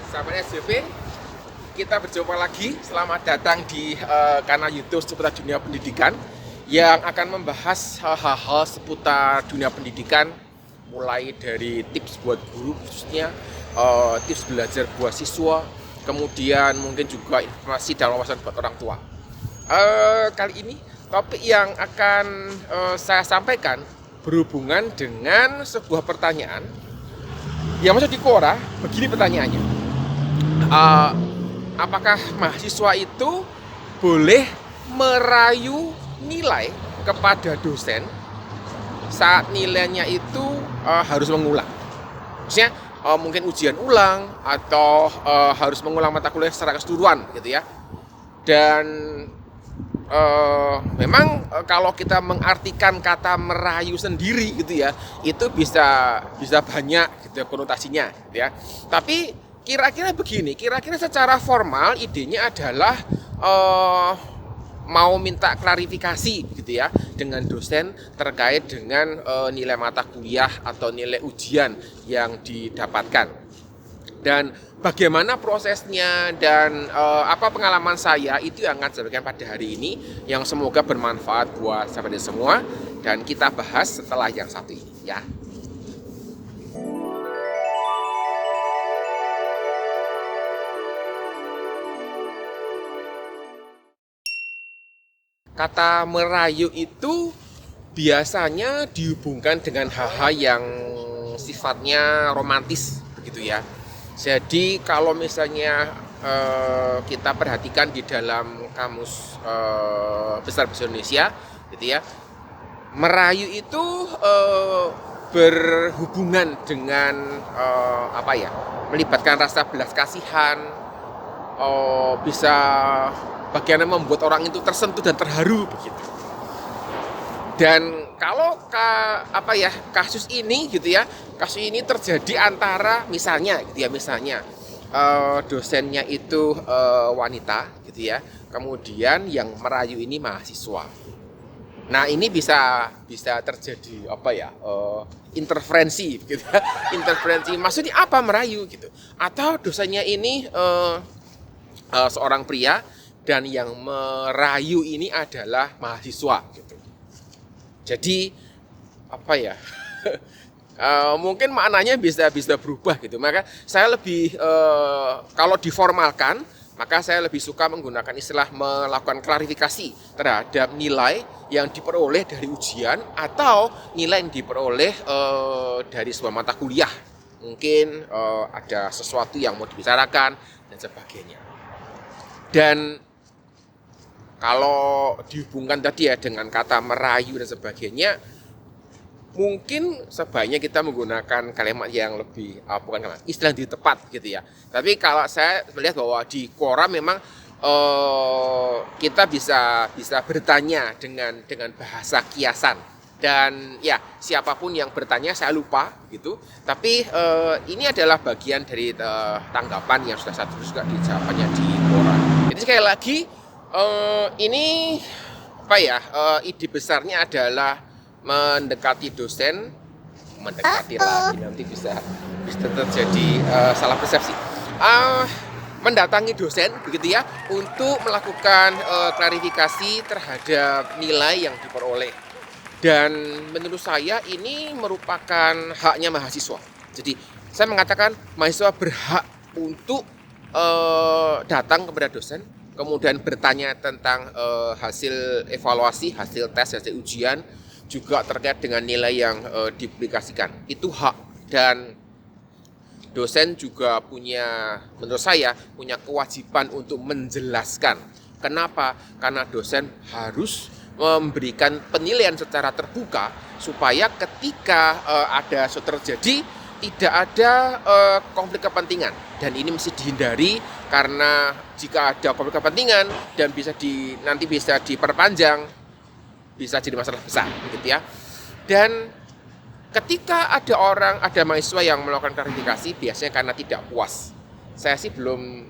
Sahabat SJP, kita berjumpa lagi. Selamat datang di kanal YouTube seputar dunia pendidikan yang akan membahas hal-hal seputar dunia pendidikan, mulai dari tips buat guru khususnya, tips belajar buat siswa, kemudian mungkin juga informasi dan wawasan buat orang tua. Kali ini topik yang akan saya sampaikan berhubungan dengan sebuah pertanyaan yang masuk di Quora. Begini pertanyaannya, apakah mahasiswa itu boleh merayu nilai kepada dosen saat nilainya itu harus mengulang? Maksudnya mungkin ujian ulang atau harus mengulang mata kuliah secara keseluruhan gitu ya. Dan memang kalau kita mengartikan kata merayu sendiri gitu ya, itu bisa banyak gitu ya, konotasinya gitu ya. Tapi kira-kira begini, kira-kira secara formal idenya adalah mau minta klarifikasi gitu ya dengan dosen terkait dengan nilai mata kuliah atau nilai ujian yang didapatkan. Dan bagaimana prosesnya dan apa pengalaman saya itu yang akan saya berikan pada hari ini, yang semoga bermanfaat buat sahabat semua, dan kita bahas setelah yang satu ini ya. Kata merayu itu biasanya dihubungkan dengan hal-hal yang sifatnya romantis begitu ya. Jadi kalau misalnya kita perhatikan di dalam kamus besar bahasa Indonesia gitu ya, merayu itu berhubungan dengan melibatkan rasa belas kasihan, bisa bagaimana membuat orang itu tersentuh dan terharu begitu. Dan kalau kasus ini gitu ya, kasus ini terjadi antara misalnya dosennya itu wanita gitu ya, kemudian yang merayu ini mahasiswa. Nah ini bisa terjadi interferensi gitu ya. Interferensi maksudnya apa merayu gitu, atau dosennya ini seorang pria dan yang merayu ini adalah mahasiswa gitu. Jadi mungkin maknanya bisa berubah gitu. Maka saya lebih kalau diformalkan, maka saya lebih suka menggunakan istilah melakukan klarifikasi terhadap nilai yang diperoleh dari ujian atau nilai yang diperoleh dari sebuah mata kuliah. Mungkin ada sesuatu yang mau dibicarakan dan sebagainya. Dan kalau dihubungkan tadi ya dengan kata merayu dan sebagainya, mungkin sebaiknya kita menggunakan kalimat yang lebih istilah yang tepat gitu ya. Tapi kalau saya melihat bahwa di Quora memang kita bisa bertanya dengan bahasa kiasan, dan ya siapapun yang bertanya saya lupa gitu. Tapi ini adalah bagian dari tanggapan yang sudah saya tulis juga di jawabannya di Quora. Jadi sekali lagi, ini ide besarnya adalah mendekati dosen, lagi nanti bisa terjadi salah persepsi. Mendatangi dosen begitu ya, untuk melakukan klarifikasi terhadap nilai yang diperoleh. Dan menurut saya ini merupakan haknya mahasiswa. Jadi saya mengatakan mahasiswa berhak untuk datang kepada dosen, kemudian bertanya tentang hasil evaluasi, hasil tes, hasil ujian, juga terkait dengan nilai yang dipublikasikan. Itu hak, dan dosen juga menurut saya punya kewajiban untuk menjelaskan. Kenapa? Karena dosen harus memberikan penilaian secara terbuka supaya ketika ada sesuatu terjadi tidak ada konflik kepentingan, dan ini mesti dihindari, karena jika ada konflik kepentingan dan nanti bisa diperpanjang, bisa jadi masalah besar gitu ya. Dan ketika ada mahasiswa yang melakukan klarifikasi, biasanya karena tidak puas. Saya sih belum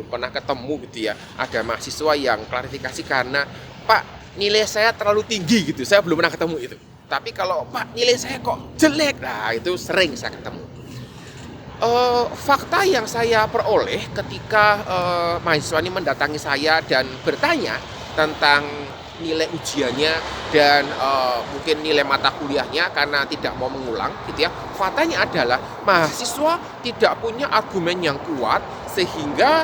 pernah ketemu gitu ya, ada mahasiswa yang klarifikasi karena Pak nilai saya terlalu tinggi gitu. Saya belum pernah ketemu itu. Tapi kalau Pak nilai saya kok jelek, nah itu sering saya ketemu. fakta yang saya peroleh ketika mahasiswa ini mendatangi saya dan bertanya tentang nilai ujiannya dan mungkin nilai mata kuliahnya karena tidak mau mengulang gitu ya. Faktanya adalah mahasiswa tidak punya argumen yang kuat sehingga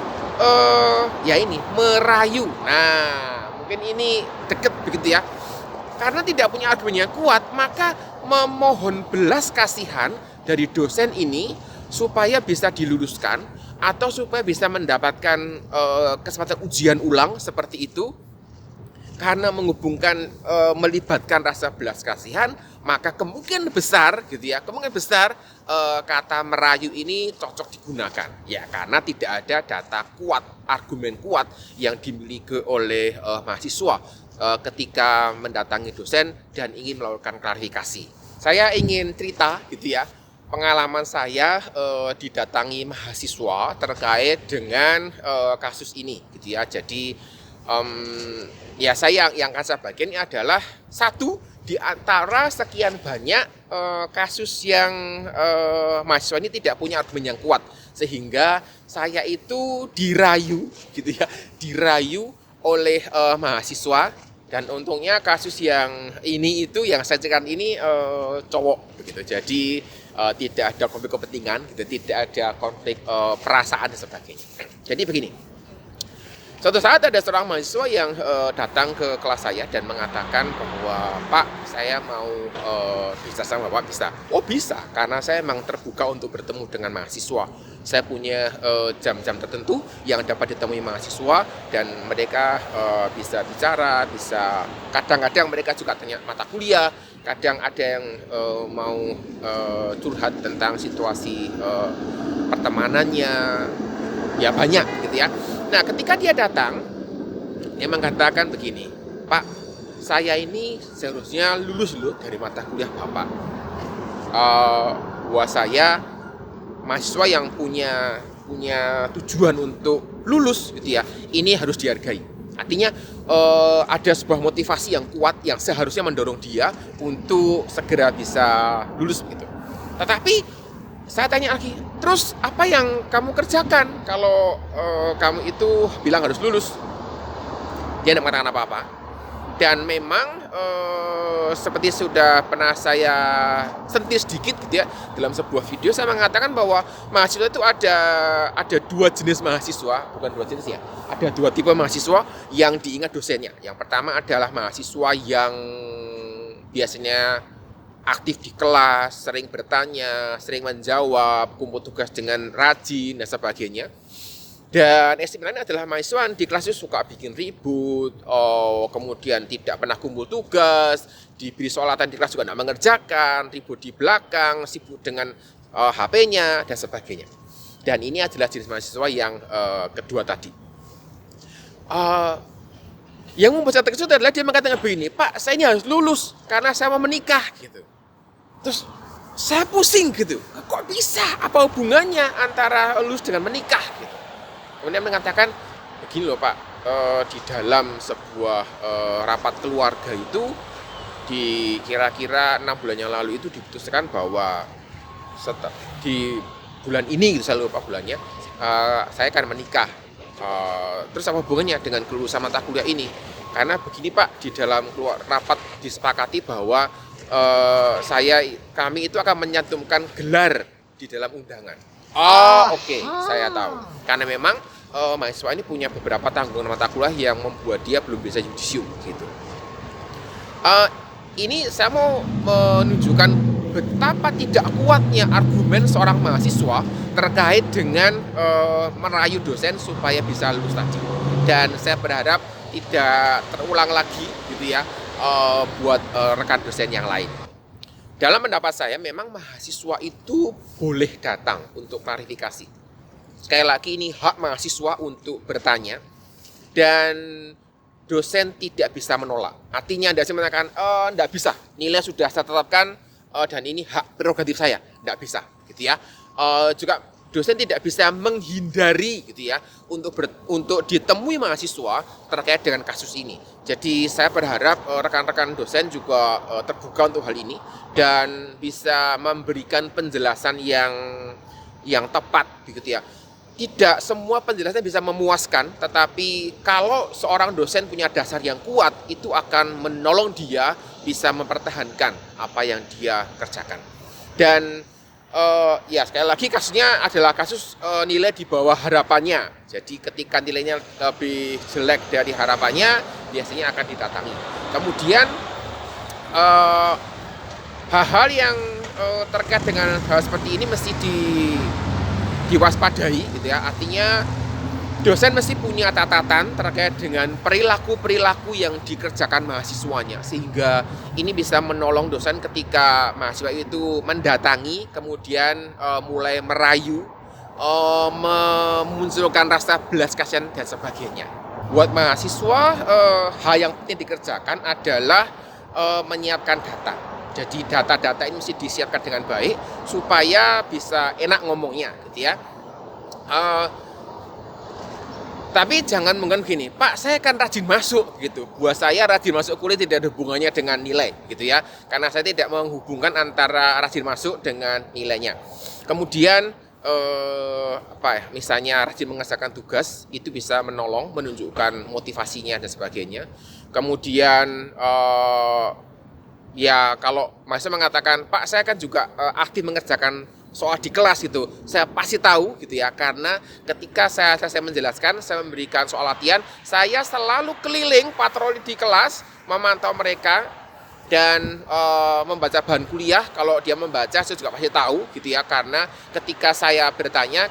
ya ini merayu. Nah, mungkin ini deket begitu ya. Karena tidak punya argumen yang kuat, maka memohon belas kasihan dari dosen ini supaya bisa diluluskan atau supaya bisa mendapatkan kesempatan ujian ulang seperti itu. Karena menghubungkan melibatkan rasa belas kasihan, maka kemungkinan besar gitu ya, kemungkinan besar kata merayu ini cocok digunakan ya, karena tidak ada data kuat, argumen kuat yang dimiliki oleh mahasiswa ketika mendatangi dosen dan ingin melakukan klarifikasi. Saya ingin cerita gitu ya, pengalaman saya didatangi mahasiswa terkait dengan kasus ini gitu ya. Jadi ya saya yang akan saya bagikan ini adalah satu di antara sekian banyak kasus yang mahasiswa ini tidak punya argumen yang kuat sehingga saya itu dirayu gitu ya, dirayu oleh mahasiswa. Dan untungnya kasus yang ini itu yang saya ceritakan ini cowok begitu. Jadi tidak ada konflik kepentingan gitu, tidak ada konflik perasaan dan sebagainya. Jadi begini. Suatu saat ada seorang mahasiswa yang datang ke kelas saya dan mengatakan bahwa Pak, saya mau bisa sama Bapak bisa. Oh bisa, karena saya memang terbuka untuk bertemu dengan mahasiswa. Saya punya jam-jam tertentu yang dapat ditemui mahasiswa dan mereka bisa bicara, bisa kadang-kadang mereka juga tanya mata kuliah, kadang ada yang mau curhat tentang situasi pertemanannya, ya banyak gitu ya. Nah, ketika dia datang, dia mengatakan begini, Pak, saya ini seharusnya lulus loh dari mata kuliah Bapak. Bahwa saya mahasiswa yang punya tujuan untuk lulus gitu ya, ini harus dihargai. Artinya ada sebuah motivasi yang kuat yang seharusnya mendorong dia untuk segera bisa lulus gitu. Tetapi saya tanya lagi, terus apa yang kamu kerjakan kalau kamu itu bilang harus lulus? Dia tidak mengatakan apa-apa. Dan memang seperti sudah pernah saya sentil sedikit gitu ya, dalam sebuah video saya mengatakan bahwa mahasiswa itu ada dua jenis mahasiswa, bukan dua jenis ya, ada dua tipe mahasiswa yang diingat dosennya. Yang pertama adalah mahasiswa yang biasanya aktif di kelas, sering bertanya, sering menjawab, kumpul tugas dengan rajin dan sebagainya. Dan yang lain adalah mahasiswa di kelas itu suka bikin ribut, kemudian tidak pernah kumpul tugas, diberi solatan di kelas juga tidak mengerjakan, ribut di belakang, sibuk dengan HP-nya dan sebagainya. Dan ini adalah jenis mahasiswa yang kedua tadi. Yang membuat saya terkejut adalah dia mengatakan begini, Pak, saya ini harus lulus karena saya mau menikah gitu. Terus saya pusing gitu, kok bisa? Apa hubungannya antara lulus dengan menikah? Gitu. Kemudian mengatakan, begini loh Pak, di dalam sebuah rapat keluarga itu, di kira-kira 6 bulan yang lalu itu diputuskan bahwa di bulan ini, gitu, saya lupa bulannya, saya akan menikah. Terus apa hubungannya dengan kelulusan mata kuliah ini? Karena begini Pak, di dalam rapat disepakati bahwa kami itu akan menyantumkan gelar di dalam undangan. Oke, saya tahu. Karena memang mahasiswa ini punya beberapa tanggungan mata kuliah yang membuat dia belum bisa yudisium gitu. Ini saya mau menunjukkan betapa tidak kuatnya argumen seorang mahasiswa terkait dengan merayu dosen supaya bisa lulus tadi. Dan saya berharap tidak terulang lagi gitu ya buat rekan dosen yang lain. Dalam pendapat saya memang mahasiswa itu boleh datang untuk klarifikasi. Sekali lagi ini hak mahasiswa untuk bertanya dan dosen tidak bisa menolak. Artinya dosen mengatakan tidak bisa, nilai sudah saya tetapkan dan ini hak prerogatif saya, tidak bisa gitu ya. Juga dosen tidak bisa menghindari gitu ya untuk ditemui mahasiswa terkait dengan kasus ini. Jadi saya berharap rekan-rekan dosen juga terbuka untuk hal ini dan bisa memberikan penjelasan yang yang tepat begitu ya. Tidak semua penjelasan bisa memuaskan, tetapi kalau seorang dosen punya dasar yang kuat, itu akan menolong dia bisa mempertahankan apa yang dia kerjakan. Dan ya sekali lagi kasusnya adalah kasus nilai di bawah harapannya. Jadi ketika nilainya lebih jelek dari harapannya, biasanya akan didatangi. Kemudian hal-hal yang terkait dengan hal seperti ini mesti diwaspadai gitu ya. Artinya dosen mesti punya catatan terkait dengan perilaku-perilaku yang dikerjakan mahasiswanya, sehingga ini bisa menolong dosen ketika mahasiswa itu mendatangi kemudian mulai merayu, memunculkan rasa belas kasihan dan sebagainya. Buat mahasiswa hal yang penting dikerjakan adalah menyiapkan data. Jadi data-data ini mesti disiapkan dengan baik supaya bisa enak ngomongnya gitu ya. Tapi jangan mungkin gini, Pak saya kan rajin masuk gitu. Buat saya rajin masuk kuliah tidak ada hubungannya dengan nilai gitu ya. Karena saya tidak menghubungkan antara rajin masuk dengan nilainya. Kemudian misalnya rajin mengerjakan tugas itu bisa menolong, menunjukkan motivasinya dan sebagainya. Kemudian ya kalau mahasiswa mengatakan, Pak saya kan juga aktif mengerjakan soal di kelas gitu, saya pasti tahu gitu ya, karena ketika saya menjelaskan, saya memberikan soal latihan, saya selalu keliling patroli di kelas, memantau mereka dan membaca bahan kuliah. Kalau dia membaca saya juga pasti tahu gitu ya, karena ketika saya bertanya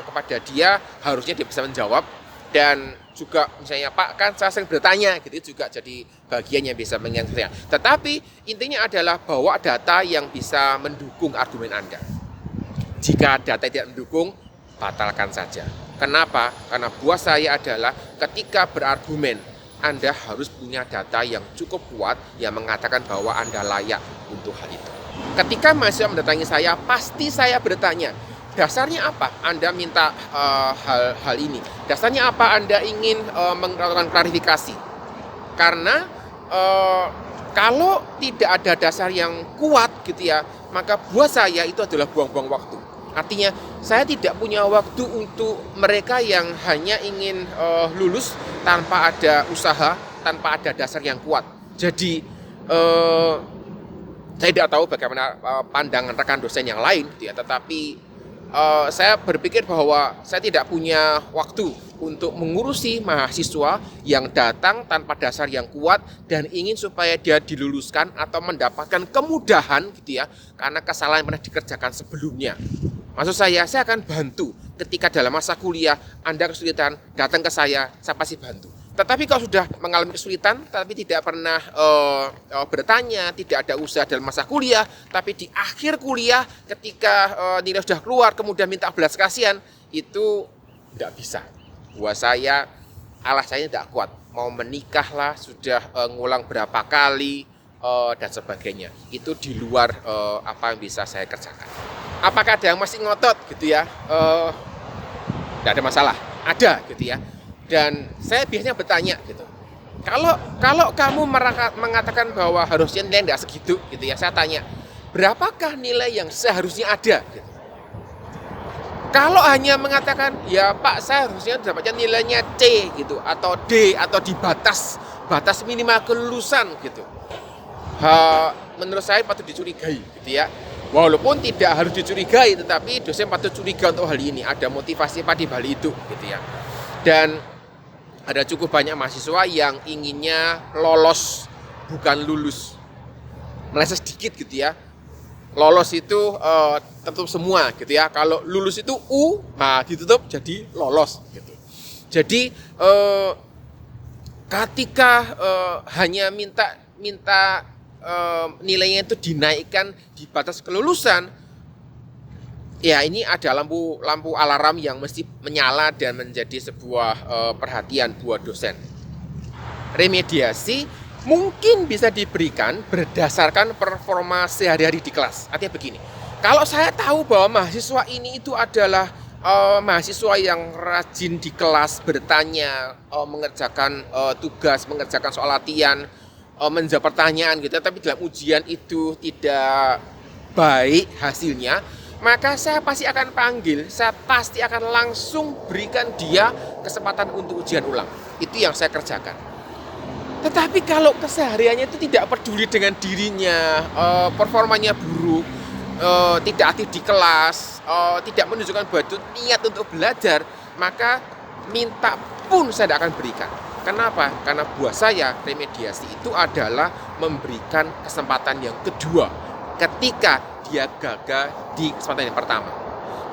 kepada dia, harusnya dia bisa menjawab. Dan juga misalnya Pak kan saya sering bertanya gitu, juga jadi bagian yang bisa mengingatnya. Tetapi intinya adalah bawa data yang bisa mendukung argumen Anda. Jika data tidak mendukung, batalkan saja. Kenapa? Karena buat saya adalah ketika berargumen, Anda harus punya data yang cukup kuat yang mengatakan bahwa Anda layak untuk hal itu. Ketika mahasiswa mendatangi saya, pasti saya bertanya, dasarnya apa Anda minta hal ini? Dasarnya apa Anda ingin melakukan klarifikasi? Karena kalau tidak ada dasar yang kuat gitu ya, maka buat saya itu adalah buang-buang waktu. Artinya saya tidak punya waktu untuk mereka yang hanya ingin lulus tanpa ada usaha, tanpa ada dasar yang kuat. Jadi saya tidak tahu bagaimana pandangan rekan dosen yang lain gitu ya, tetapi saya berpikir bahwa saya tidak punya waktu untuk mengurusi mahasiswa yang datang tanpa dasar yang kuat dan ingin supaya dia diluluskan atau mendapatkan kemudahan gitu ya, karena kesalahan yang pernah dikerjakan sebelumnya. Maksud saya akan bantu ketika dalam masa kuliah Anda kesulitan, datang ke saya pasti bantu. Tetapi kalau sudah mengalami kesulitan, tapi tidak pernah bertanya, tidak ada usaha dalam masa kuliah, tapi di akhir kuliah ketika nilai sudah keluar, kemudian minta belas kasihan, itu tidak bisa. Buat saya, alasannya tidak kuat. Mau menikah lah, sudah ngulang berapa kali, dan sebagainya. Itu di luar apa yang bisa saya kerjakan. Apakah ada yang masih ngotot gitu ya? Tidak ada masalah, ada gitu ya. Dan saya biasanya bertanya gitu, kalau kamu mengatakan bahwa harusnya nilai tidak segitu gitu ya, saya tanya, berapakah nilai yang seharusnya ada gitu. Kalau hanya mengatakan ya Pak saya harusnya dapatnya nilainya C gitu, atau D, atau di batas minimal kelulusan gitu, menurut saya patut dicurigai gitu ya. Walaupun tidak harus dicurigai, tetapi dosen patut curiga untuk hal ini, ada motivasi apa di balik itu gitu ya. Dan ada cukup banyak mahasiswa yang inginnya lolos bukan lulus, meleset sedikit gitu ya. Lolos itu tertutup semua gitu ya. Kalau lulus itu U, ditutup jadi lolos gitu. Jadi ketika hanya minta nilainya itu dinaikkan di batas kelulusan, ya ini ada lampu alarm yang mesti menyala dan menjadi sebuah perhatian buat dosen. Remediasi mungkin bisa diberikan berdasarkan performa sehari-hari di kelas. Artinya begini, kalau saya tahu bahwa mahasiswa ini itu adalah mahasiswa yang rajin di kelas, bertanya, mengerjakan tugas, mengerjakan soal latihan, menjawab pertanyaan gitu, tapi dalam ujian itu tidak baik hasilnya, maka saya pasti akan panggil, saya pasti akan langsung berikan dia kesempatan untuk ujian ulang. Itu yang saya kerjakan. Tetapi kalau kesehariannya itu tidak peduli dengan dirinya, performanya buruk, tidak aktif di kelas, tidak menunjukkan niat untuk belajar, maka minta pun saya tidak akan berikan. Kenapa? Karena buat saya remediasi itu adalah memberikan kesempatan yang kedua ketika dia gagal di kesempatan yang pertama.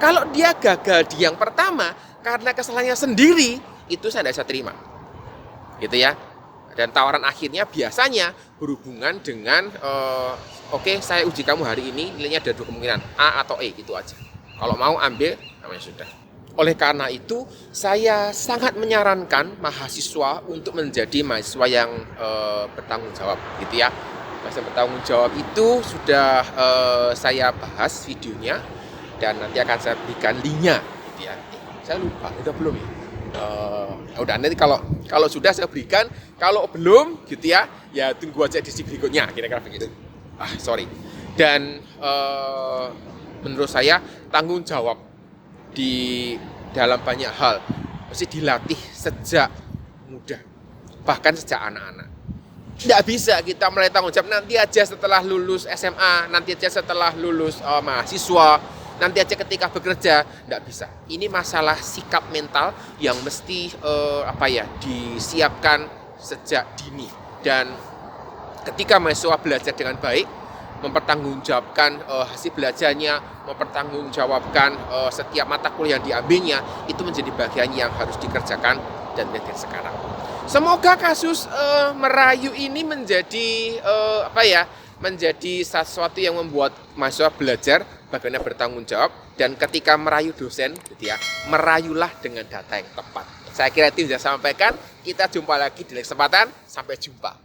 Kalau dia gagal di yang pertama karena kesalahannya sendiri, itu saya tidak bisa terima. Gitu ya. Dan tawaran akhirnya biasanya berhubungan dengan oke, saya uji kamu hari ini, nilainya ada 2 kemungkinan, A atau E, itu aja. Kalau mau ambil, namanya sudah. Oleh karena itu, saya sangat menyarankan mahasiswa untuk menjadi mahasiswa yang bertanggung jawab, gitu ya. Mahasiswa bertanggung jawab itu sudah saya bahas videonya, dan nanti akan saya berikan linknya, gitu ya. Saya lupa, udah belum ya? Udah, nanti kalau sudah saya berikan, kalau belum, gitu ya, ya tunggu aja edisi berikutnya, kira-kira begitu. Sorry. Dan menurut saya tanggung jawab di dalam banyak hal mesti dilatih sejak muda, bahkan sejak anak-anak. Tidak bisa kita mulai tanggung jawab nanti aja setelah lulus SMA, nanti aja setelah lulus mahasiswa, nanti aja ketika bekerja. Tidak bisa. Ini masalah sikap mental yang mesti disiapkan sejak dini. Dan ketika mahasiswa belajar dengan baik, mempertanggungjawabkan hasil belajarnya, mempertanggungjawabkan setiap mata kuliah yang diambilnya, itu menjadi bagian yang harus dikerjakan dan dari sekarang. Semoga kasus merayu ini menjadi menjadi sesuatu yang membuat mahasiswa belajar bagaimana bertanggung jawab, dan ketika merayu dosen, gitu ya, merayulah dengan data yang tepat. Saya kira itu yang saya sampaikan. Kita jumpa lagi di kesempatan. Sampai jumpa.